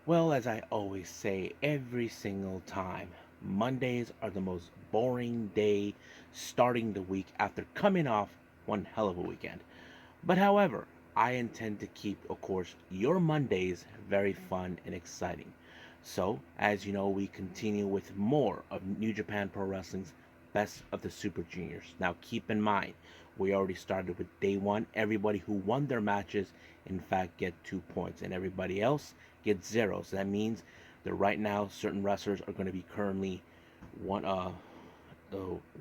Well, as I always say every single time, Mondays are the most boring day starting the week after coming off one hell of a weekend. But however, I intend to keep, of course, your Mondays very fun and exciting. So, as you know, we continue with more of New Japan Pro Wrestling's Best of the Super Juniors. Now, keep in mind, we already started with day one. Everybody who won their matches, in fact, get 2 points, and everybody else gets zero. So that means that right now, certain wrestlers are going to be currently one uh,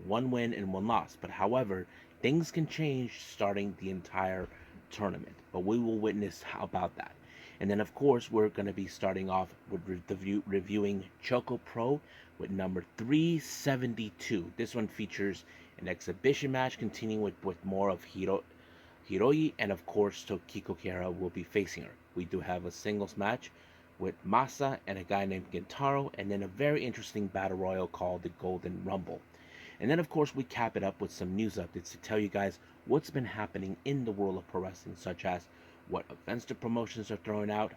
one win and one loss. But however, things can change starting the entire tournament. But we will witness how about that. And then, of course, we're going to be starting off with reviewing ChocoPro with number 372. This one features an exhibition match continuing with more of Hiroi, and of course, Tokiko Kara will be facing her. We do have a singles match with Masa and a guy named Gintaro, and then a very interesting battle royal called the Golden Rumble. And then, of course, we cap it up with some news updates to tell you guys what's been happening in the world of pro wrestling, such as what events the promotions are throwing out,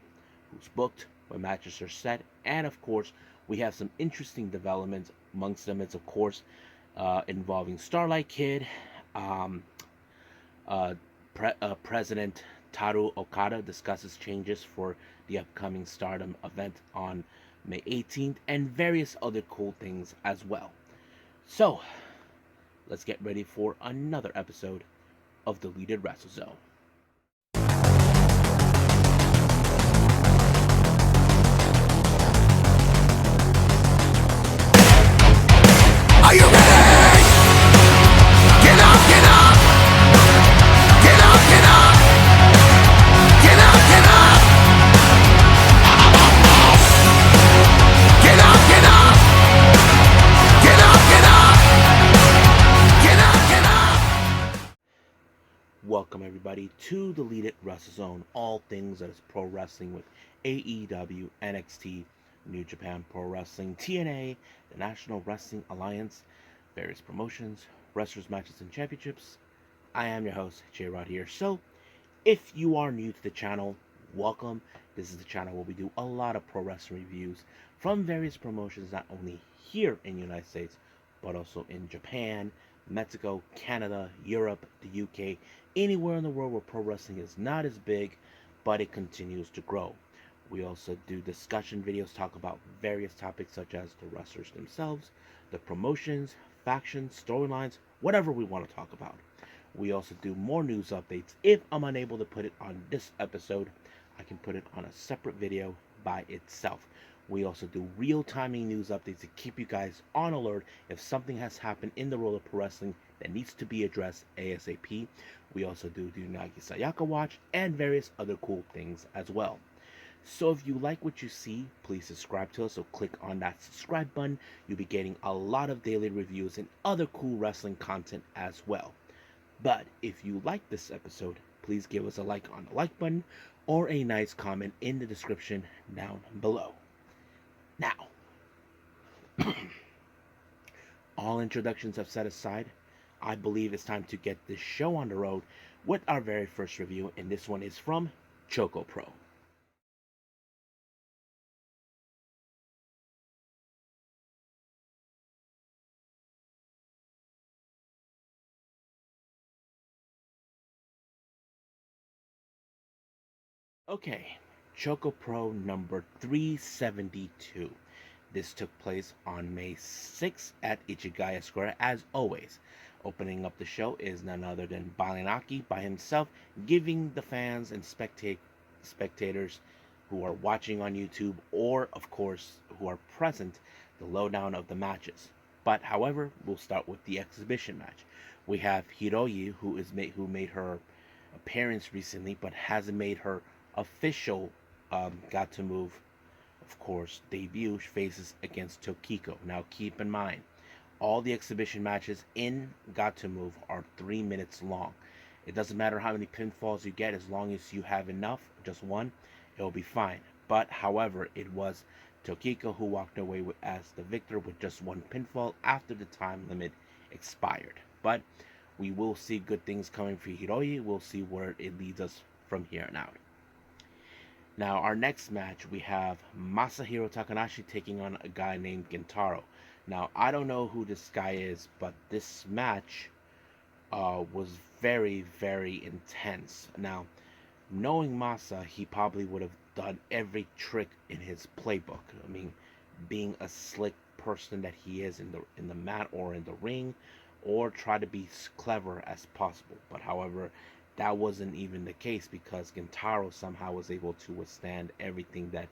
who's booked, what matches are set, and of course, we have some interesting developments. Amongst them, it's of course involving Starlight Kid, um, President Taro Okada discusses changes for the upcoming Stardom event on May 18th, and various other cool things as well. So, let's get ready for another episode of Deleted Wrestle Zone. Are you ready? Get up, get up! Get up, get up! Get up, get up! Get up, get up! Get up, get up! Get up, get up! Welcome everybody to Deleted Wrestle Zone, all things that is pro wrestling with AEW, NXT, New Japan Pro Wrestling, TNA, the National Wrestling Alliance, various promotions, wrestlers, matches, and championships. I am your host, J Rod here. So, if you are new to the channel, welcome. This is the channel where we do a lot of pro wrestling reviews from various promotions, not only here in the United States, but also in Japan, Mexico, Canada, Europe, the UK, anywhere in the world where pro wrestling is not as big, but it continues to grow. We also do discussion videos, talk about various topics such as the wrestlers themselves, the promotions, factions, storylines, whatever we want to talk about. We also do more news updates. If I'm unable to put it on this episode, I can put it on a separate video by itself. We also do real-timing news updates to keep you guys on alert if something has happened in the world of pro wrestling that needs to be addressed ASAP. We also do the Unagi Sayaka Watch and various other cool things as well. So if you like what you see, please subscribe to us. So click on that subscribe button. You'll be getting a lot of daily reviews and other cool wrestling content as well. But if you like this episode, please give us a like on the like button or a nice comment in the description down below. Now, all introductions have set aside, I believe it's time to get this show on the road with our very first review, and this one is from ChocoPro. Okay, ChocoPro number 372. This took place on May 6th at Ichigaya Square as always. Opening up the show is none other than Balinaki by himself, giving the fans and spectators who are watching on YouTube or, of course, who are present the lowdown of the matches. But, however, we'll start with the exhibition match. We have Hiroi, who made her appearance recently, but hasn't made her official Got to Move, of course, debut faces against Tokiko. Now keep in mind, all the exhibition matches in Got to Move are 3 minutes long. It doesn't matter how many pinfalls you get, as long as you have enough, just one, it'll be fine. But however, it was Tokiko who walked away as the victor with just one pinfall after the time limit expired. But we will see good things coming for Hiroi. We'll see where it leads us from here on out. Now, our next match, we have Masahiro Takanashi taking on a guy named Gintaro. Now, I don't know who this guy is, but this match was very, very intense. Now, knowing Masa, he probably would have done every trick in his playbook. I mean, being a slick person that he is in the mat or in the ring, or try to be clever as possible. But however, that wasn't even the case because Gintaro somehow was able to withstand everything that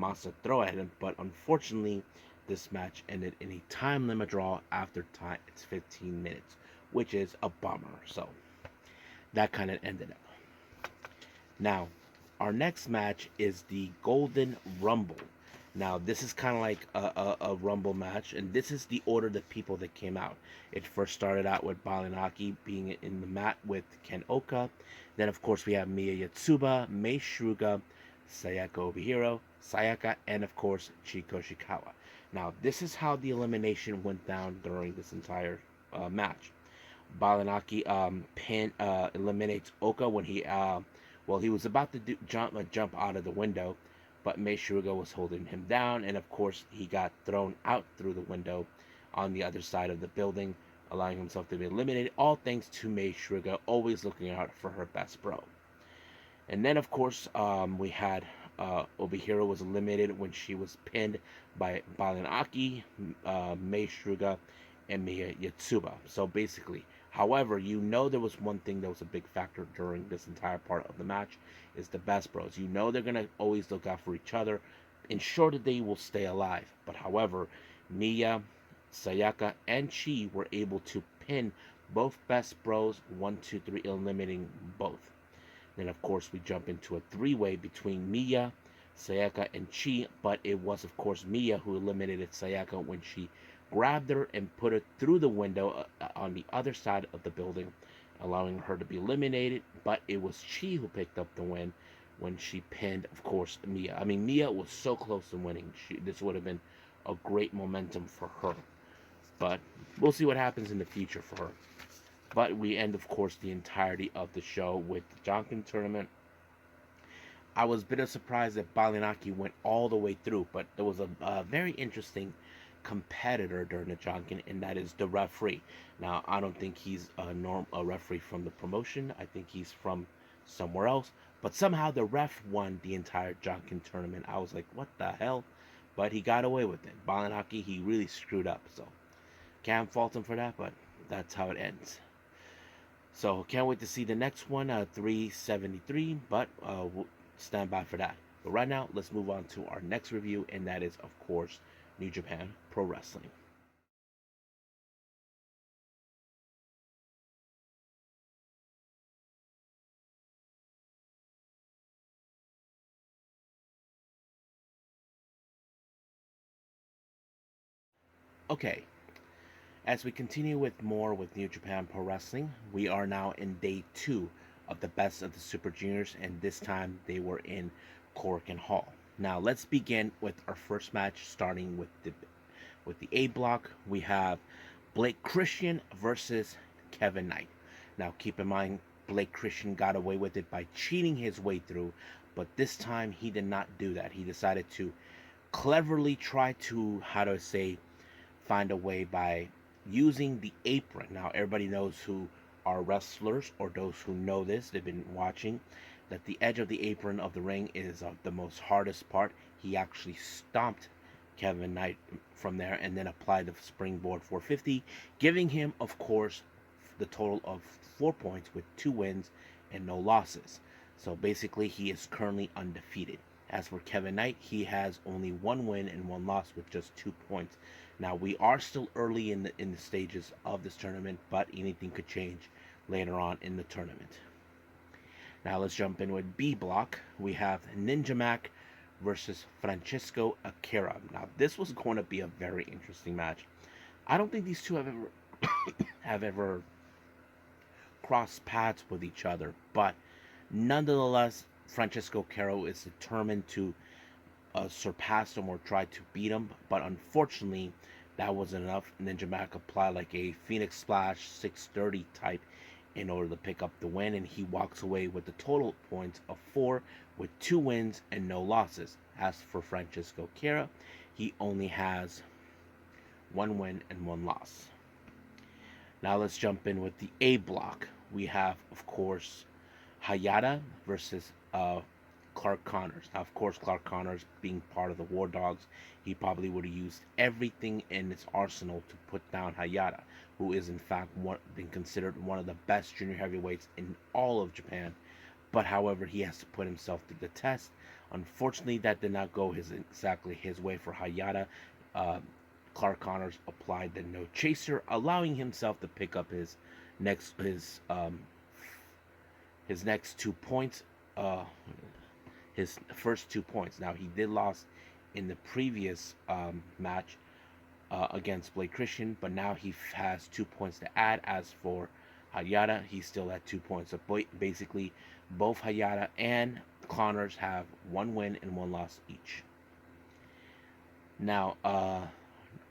Masa threw at him. But unfortunately, this match ended in a time limit draw after time. It's 15 minutes, which is a bummer. So that kind of ended it. Now, our next match is the Golden Rumble. Now, this is kind of like a Rumble match, and this is the order of people that came out. It first started out with Balinaki being in the mat with Ken Oka. Then, of course, we have Miya Yatsuba, Mei Shruga, Sayaka Obihiro, Sayaka, and, of course, Chiko Shikawa. Now, this is how the elimination went down during this entire match. Balinaki eliminates Oka when he was about to jump out of the window, but Meishuga was holding him down, and of course he got thrown out through the window on the other side of the building, allowing himself to be eliminated. All thanks to Meishuga always looking out for her best bro. And then of course we had Obihiro was eliminated when she was pinned by Balinaki, Meishuga, and Miya Yatsuba. So basically, however, there was one thing that was a big factor during this entire part of the match is the Best Bros. They're gonna always look out for each other, ensure that they will stay alive. But however, Miya, Sayaka, and Chi were able to pin both Best Bros 1, 2, 3, eliminating both. Then of course we jump into a three-way between Miya, Sayaka, and Chi, but it was of course Miya who eliminated Sayaka when she grabbed her and put her through the window on the other side of the building, allowing her to be eliminated. But it was Chi who picked up the win when she pinned, of course, Miya. I mean, Miya was so close to winning. This would have been a great momentum for her. But we'll see what happens in the future for her. But we end, of course, the entirety of the show with the Jonkin tournament. I was a bit of surprised that Balinaki went all the way through, but there was a very interesting competitor during the Jonkin, and that is the referee. Now, I don't think he's a referee from the promotion. I think he's from somewhere else. But somehow the ref won the entire Jonkin tournament. I was like, what the hell? But he got away with it. Balinaki, he really screwed up. So can't fault him for that, but that's how it ends. So can't wait to see the next one, 373, but we'll stand by for that. But right now, let's move on to our next review, and that is, of course, New Japan Pro Wrestling. Okay, as we continue with more with New Japan Pro Wrestling, we are now in day 2 of the Best of the Super Juniors, and this time they were in Korakuen Hall. Now let's begin with our first match, starting with the A block. We have Blake Christian versus Kevin Knight. Now keep in mind, Blake Christian got away with it by cheating his way through, but this time he did not do that. He decided to cleverly try to, find a way by using the apron. Now, everybody knows who are wrestlers, or those who know this, they've been watching, that the edge of the apron of the ring is the most hardest part. He actually stomped Kevin Knight from there and then applied the springboard 450, giving him, of course, the total of 4 points with 2 wins and no losses. So basically, he is currently undefeated. As for Kevin Knight, he has only 1 win and 1 loss with just 2 points. Now, we are still early in the stages of this tournament, but anything could change later on in the tournament. Now, let's jump in with B block. We have Ninja Mac versus Francisco Akira. Now, this was going to be a very interesting match. I don't think these two have ever crossed paths with each other, but nonetheless, Francisco Akira is determined to surpass him or try to beat him, but unfortunately that wasn't enough. Ninja Mac applied like a Phoenix Splash 630 type in order to pick up the win, and he walks away with the total points of 4 with 2 wins and no losses. As for Francisco Kera, he only has 1 win and 1 loss. Now let's jump in with the A block. We have, of course, Hayata versus Clark Connors. Now, of course, Clark Connors, being part of the War Dogs, he probably would have used everything in his arsenal to put down Hayata, who is in fact been considered one of the best junior heavyweights in all of Japan. But however, he has to put himself to the test. Unfortunately, that did not go exactly his way for Hayata. Clark Connors applied the no chaser, allowing himself to pick up his next 2 points. His first 2 points. Now, he did lose in the previous match against Blake Christian, but now he has 2 points to add. As for Hayata, he's still at 2 points. So basically, both Hayata and Connors have 1 win and 1 loss each. Now,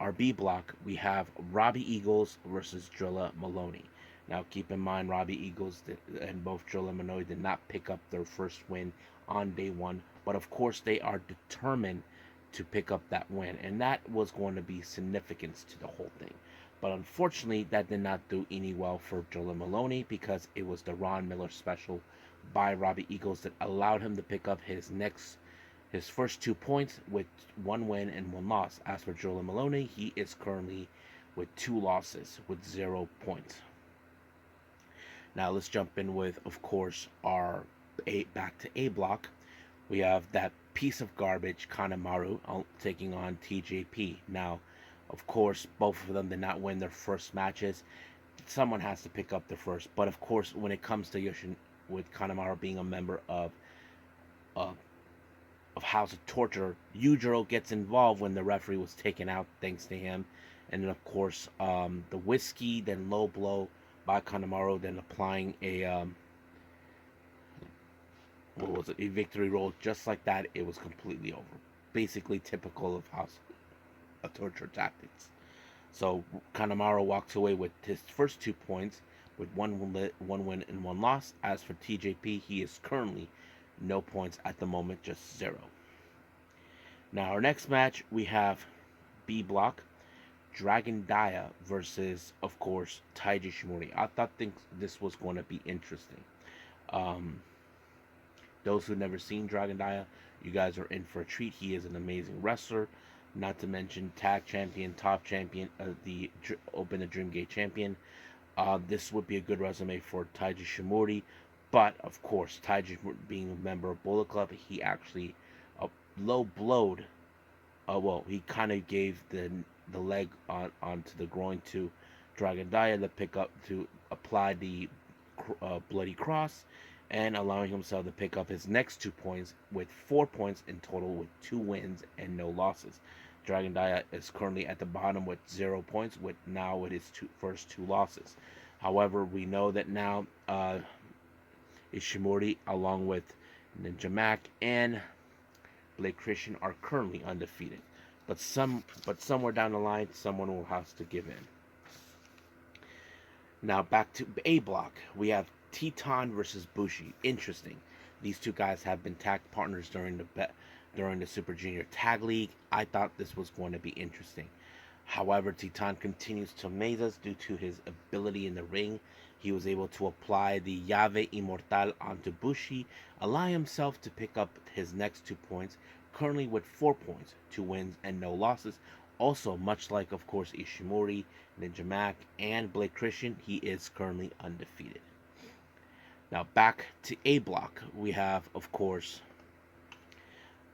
our B block, we have Robbie Eagles versus Drilla Maloney. Now, keep in mind, Robbie Eagles and both Drilla Maloney did not pick up their first win on day 1, but of course they are determined to pick up that win, and that was going to be significance to the whole thing. But unfortunately, that did not do any well for Drilla Maloney, because it was the Ron Miller special by Robbie Eagles that allowed him to pick up his first 2 points with 1 win and 1 loss. As for Drilla Maloney, he is currently with 2 losses with 0 points. Now let's jump in with, of course, our back to A block. We have that piece of garbage Kanemaru taking on TJP. Now, of course, both of them did not win their first matches. Someone has to pick up the first. But of course, when it comes to with Kanemaru being a member of House of Torture, Yujiro gets involved when the referee was taken out, thanks to him. And then, of course, the whiskey, then low blow by Kanemaru, then applying a a victory roll. Just like that, it was completely over. Basically typical of House of Torture tactics. So Kanemaru walks away with his first 2 points with 1 win and 1 loss. As for TJP, he is currently no points at the moment, just 0. Now our next match, we have B block, Dragon Dia versus, of course, Taiji Shimori. I thought this was going to be interesting. Those who've never seen Dragon Dia, you guys are in for a treat. He is an amazing wrestler, not to mention tag champion, top champion, the Open the Dream Gate champion. This would be a good resume for Taiji Shimori, but of course, Taiji being a member of Bullet Club, he actually low blowed. He kind of gave the leg onto the groin to Dragon Dia to apply the bloody cross, and allowing himself to pick up his next 2 points with 4 points in total with 2 wins and no losses. Dragon Dia is currently at the bottom with 0 points with his first 2 losses. However, we know that now Ishimori, along with Ninja Mac and Blake Christian, are currently undefeated. But somewhere down the line, someone will have to give in. Now back to A block, we have Teton versus Bushi. Interesting. These two guys have been tag partners during the Super Junior Tag League. I thought this was going to be interesting. However, Teton continues to amaze us due to his ability in the ring. He was able to apply the Llave Immortal onto Bushi, allowing himself to pick up his next 2 points, currently with 4 points, 2 wins and no losses. Also, much like, of course, Ishimori, Ninja Mac, and Blake Christian, he is currently undefeated. Now, back to A block, we have, of course,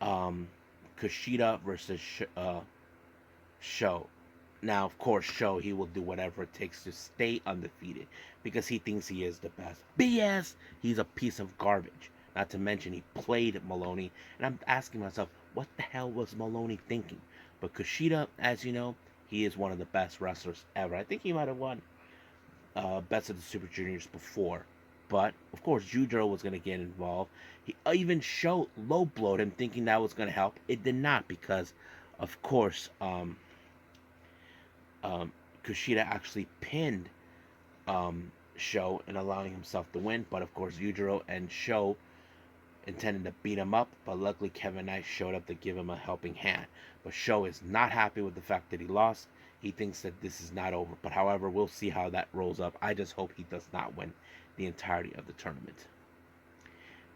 Kushida versus Sho. Now, of course, Sho, he will do whatever it takes to stay undefeated because he thinks he is the best. BS! He's a piece of garbage. Not to mention, he played Maloney, and I'm asking myself, what the hell was Maloney thinking? But Kushida, as you know, he is one of the best wrestlers ever. I think he might have won Best of the Super Juniors before. But, of course, Yujiro was going to get involved. He even low-blowed him, thinking that was going to help. It did not, because, of course, Kushida actually pinned Sho and allowing himself to win. But of course, Yujiro and Sho intended to beat him up, but luckily Kevin Knight showed up to give him a helping hand. But Sho is not happy with the fact that he lost. He thinks that this is not over. But however, we'll see how that rolls up. I just hope he does not win the entirety of the tournament.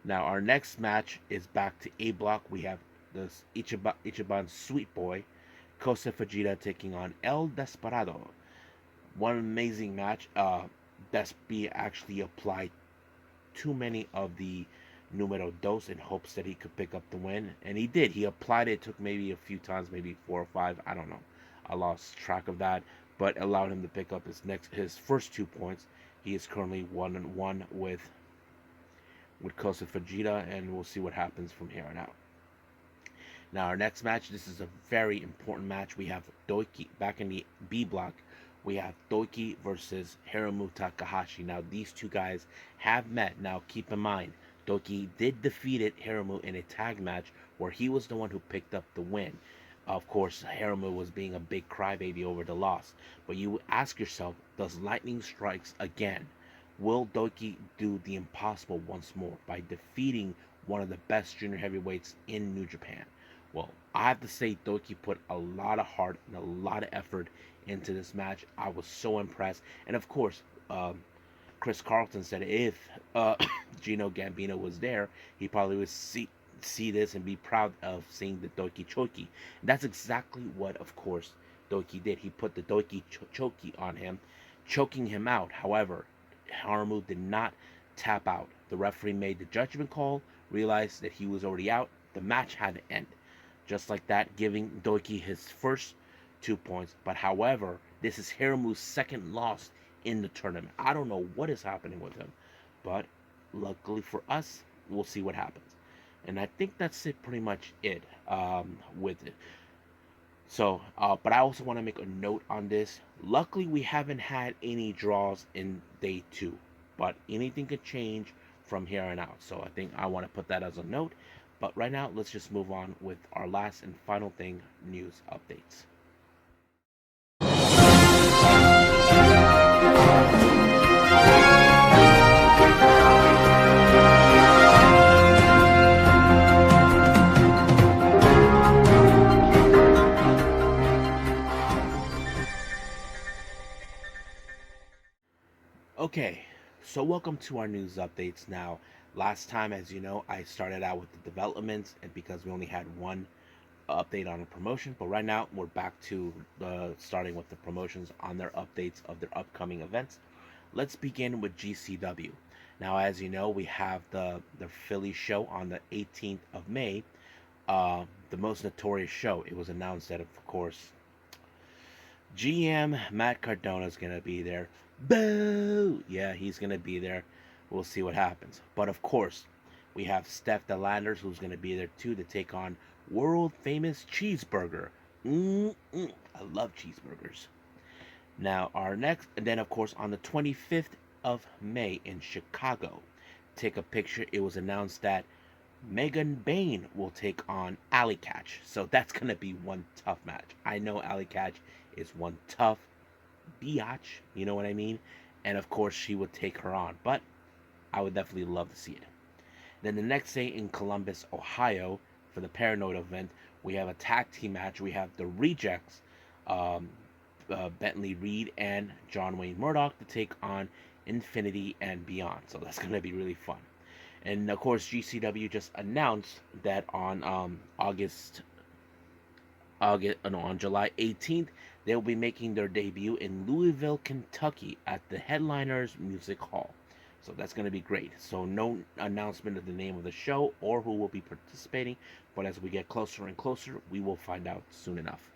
Now our next match is back to A Block. We have this Ichiban's Sweet Boy, Kosei Fujita taking on El Desperado. One amazing match. Despi actually applied too many of the numero dos in hopes that he could pick up the win, and he did. He applied it. It took maybe a few times, maybe 4 or 5. I don't know. I lost track of that, but allowed him to pick up his first 2 points. He is currently 1-1 with Kosei Fujita, and we'll see what happens from here on out. Now our next match, this is a very important match. We have Doiki back in the B block. We have Doiki versus Hiromu Takahashi. Now these two guys have met. Now keep in mind, Doiki did defeat Hiromu in a tag match where he was the one who picked up the win. Of course, Hiromu was being a big crybaby over the loss. But you ask yourself, does lightning strikes again? Will Doiki do the impossible once more by defeating one of the best junior heavyweights in New Japan? Well, I have to say Doiki put a lot of heart and a lot of effort into this match. I was so impressed. And of course, Chris Carlton said if Gino Gambino was there, he probably would see this and be proud of seeing the Doiki Choki. And that's exactly what, of course, Doiki did. He put the Doiki Choki on him, choking him out. However, Hiromu did not tap out. The referee made the judgment call, realized that he was already out. The match had to end. Just like that, giving Doiki his first 2 points. But however, this is Hiromu's second loss in the tournament. I don't know what is happening with him, but luckily for us, we'll see what happens. And I think that's it, pretty much it with it. So, but I also want to make a note on this. Luckily, we haven't had any draws in day 2, but anything could change from here on out. So I think I want to put that as a note. But right now, let's just move on with our last and final thing, news updates. Okay, so welcome to our news updates. Now, last time, as you know, I started out with the developments, and because we only had one update on a promotion, but right now we're back to starting with the promotions on their updates of their upcoming events. Let's begin with GCW. Now, as you know, we have the Philly show on the 18th of May, the most notorious show. It was announced that, of course, GM Matt Cardona is going to be there. Boo! Yeah, he's going to be there. We'll see what happens. But of course, we have Steph DeLanders, who's going to be there too, to take on world famous Cheeseburger. I love cheeseburgers. Now, our next, and then of course on the 25th of May in Chicago, take a picture. It was announced that Megan Bain will take on Alley Catch. So that's going to be one tough match. I know Alley Catch is one tough biatch, you know what I mean? And of course, she would take her on, but I would definitely love to see it. Then the next day in Columbus, Ohio, for the Paranoid event, we have a tag team match. We have the Rejects, Bentley Reed and John Wayne Murdoch, to take on Infinity and Beyond. So that's going to be really fun. And of course, GCW just announced that on on July 18th, they'll be making their debut in Louisville, Kentucky at the Headliners Music Hall. So that's going to be great. So no announcement of the name of the show or who will be participating, but as we get closer and closer, we will find out soon enough.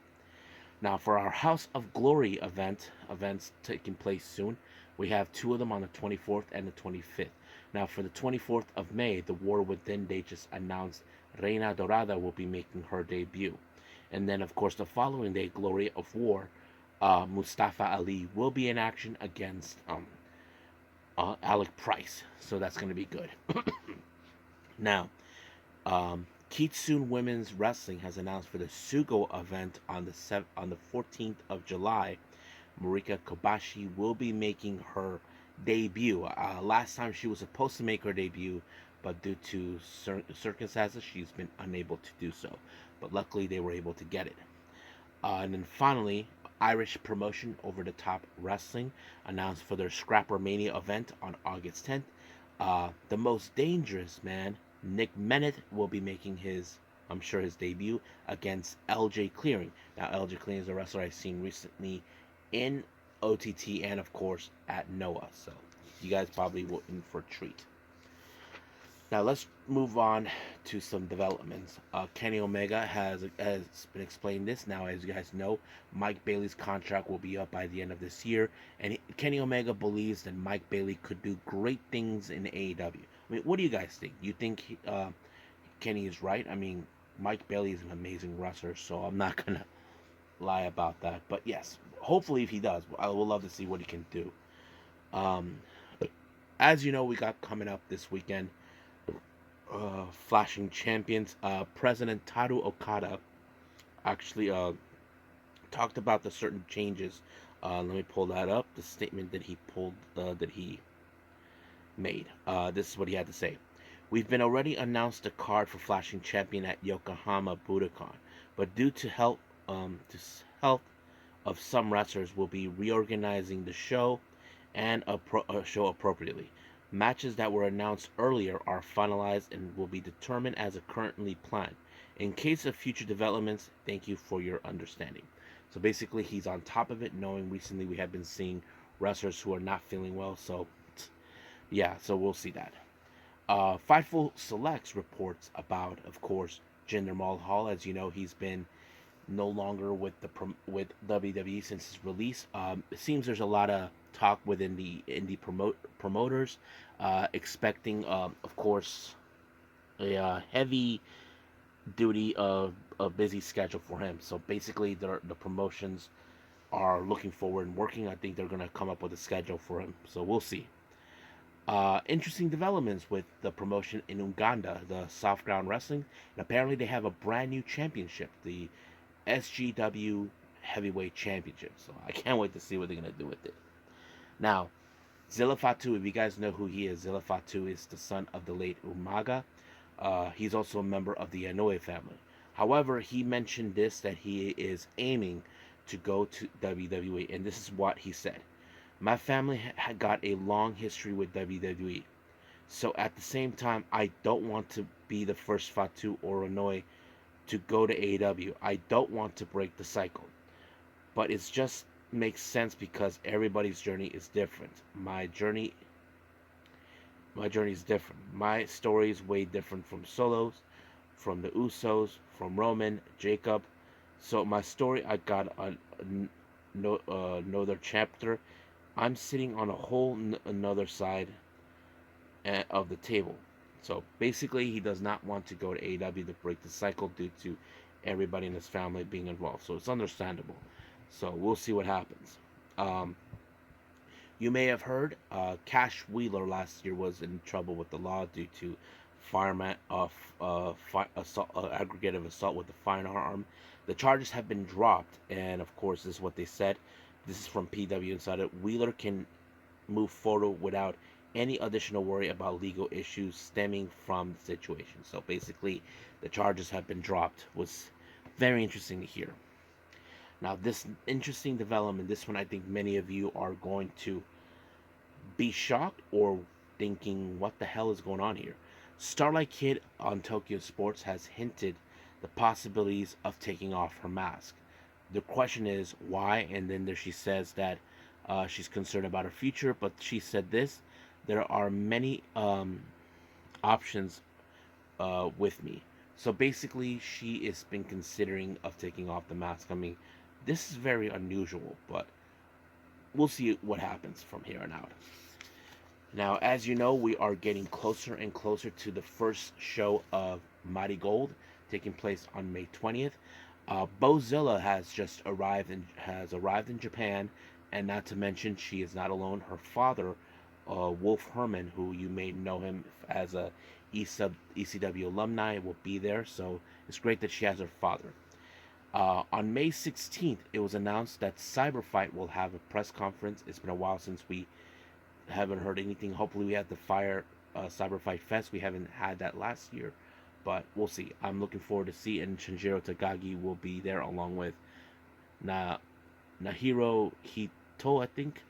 Now for our House of Glory events taking place soon, we have 2 of them on the 24th and the 25th. Now for the 24th of May, the War Within, they just announced Reina Dorada will be making her debut. And then, of course, the following day, Glory of War, Mustafa Ali will be in action against Alec Price. So that's going to be good. Now, Kitsune Women's Wrestling has announced for the Sugo event on the 14th of July, Marika Kobashi will be making her debut. Last time she was supposed to make her debut, but due to circumstances, she's been unable to do so. But luckily, they were able to get it. And then finally, Irish promotion Over the Top Wrestling announced for their Scrapper Mania event on August 10th. The most dangerous man, Nick Mennett, will be making his, I'm sure, his debut against LJ Clearing. Now, LJ Clearing is a wrestler I've seen recently in OTT and, of course, at Noah. So you guys probably will in for a treat. Now let's move on to some developments. Kenny Omega has been explaining this. Now, as you guys know, Mike Bailey's contract will be up by the end of this year, and Kenny Omega believes that Mike Bailey could do great things in AEW. I mean, what do you guys think? You think Kenny is right? I mean, Mike Bailey is an amazing wrestler, so I'm not gonna lie about that. But yes, hopefully, if he does, I would love to see what he can do. Um, as you know, we got coming up this weekend. Flashing Champions, President Taro Okada actually talked about the certain changes. Let me pull that up. The statement that he made. This is what he had to say. We've been already announced a card for Flashing Champion at Yokohama Budokan, but due to health of some wrestlers, we'll be reorganizing the show and show appropriately. Matches that were announced earlier are finalized and will be determined as currently planned. In case of future developments, thank you for your understanding. So basically, he's on top of it, knowing recently we have been seeing wrestlers who are not feeling well. So, yeah, so we'll see that. Fightful Selects reports about, of course, Jinder Mahal. As you know, he's been no longer with with WWE since his release. It seems there's a lot of talk within the indie promoters, expecting, of course, a heavy duty of a busy schedule for him. So basically, the promotions are looking forward and working. I think they're gonna come up with a schedule for him. So we'll see. Interesting developments with the promotion in Uganda, the Soft Ground Wrestling, and apparently they have a brand new championship, the SGW Heavyweight Championship. So I can't wait to see what they're gonna do with it. Now, Zilla Fatu, if you guys know who he is, Zilla Fatu is the son of the late Umaga. He's also a member of the Inoue family. However, he mentioned this, that he is aiming to go to WWE, and this is what he said. My family had got a long history with WWE, so at the same time, I don't want to be the first Fatu or Inoue to go to AEW. I don't want to break the cycle, but it's just makes sense because everybody's journey is different. My journey is different. My story is way different from Solos, from the Usos, from Roman, Jacob. So my story, I got another chapter. I'm sitting on a whole another side of the table. So basically, he does not want to go to AEW to break the cycle due to everybody in his family being involved. So it's understandable. So we'll see what happens. Um, you may have heard Cash Wheeler last year was in trouble with the law due to fireman assault, aggregative assault with a firearm. The charges have been dropped, and of course, this is what they said. This is from PW Insider. Wheeler can move forward without any additional worry about legal issues stemming from the situation. So basically, the charges have been dropped. Was very interesting to hear. Now, this interesting development, this one I think many of you are going to be shocked or thinking, what the hell is going on here? Starlight Kid on Tokyo Sports has hinted the possibilities of taking off her mask. The question is why, and then there she says that she's concerned about her future, but she said this: there are many options with me. So basically, she has been considering of taking off the mask. I mean, this is very unusual, but we'll see what happens from here on out. Now, as you know, we are getting closer and closer to the first show of Mighty Gold, taking place on May 20th. Bozilla has arrived in Japan, and not to mention, she is not alone. Her father, Wolf Herman, who you may know him as a ECW alumni, will be there. So it's great that she has her father. On May 16th, it was announced that CyberFight will have a press conference. It's been a while since we Haven't heard anything. Hopefully, we have the Fire CyberFight Fest. We haven't had that last year, but we'll see. I'm looking forward to see, and Shinjiro Takagi will be there along with Na Nahiro Hito, I think.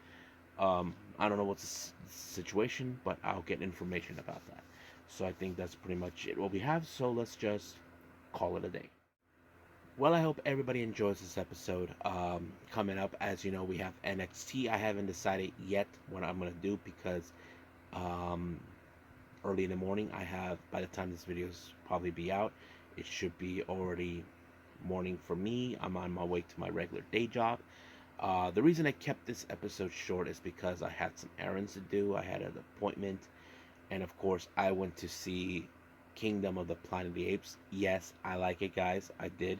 I don't know what's the situation, but I'll get information about that. So I think that's pretty much it what we have. So let's just call it a day. Well, I hope everybody enjoys this episode. Coming up, as you know, we have NXT. I haven't decided yet what I'm gonna do because um, early in the morning, I have. By the time this video is probably be out, it should be already morning for me. I'm on my way to my regular day job. The reason I kept this episode short is because I had some errands to do. I had an appointment, and of course, I went to see Kingdom of the Planet of the Apes. Yes, I like it, guys. I did.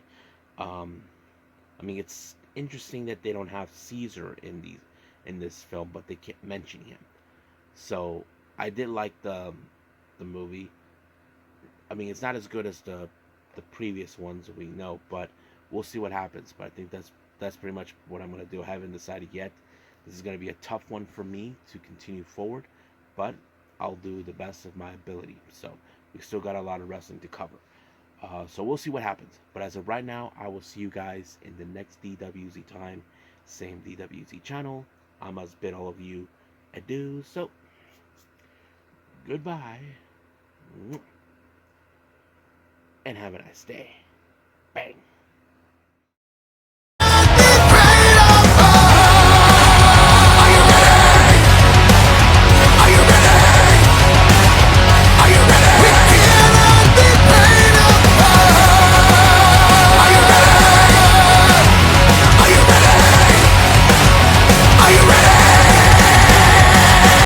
Um, I mean, it's interesting that they don't have Caesar in this film, but they kept mentioning him. So I did like the movie. I mean, it's not as good as the previous ones we know, but we'll see what happens. But I think that's pretty much what I'm gonna do. I haven't decided yet. This is gonna be a tough one for me to continue forward, but I'll do the best of my ability. So we still got a lot of wrestling to cover. So we'll see what happens. But as of right now, I will see you guys in the next DWZ time, same DWZ channel. I must bid all of you adieu. So goodbye, and have a nice day. Bang.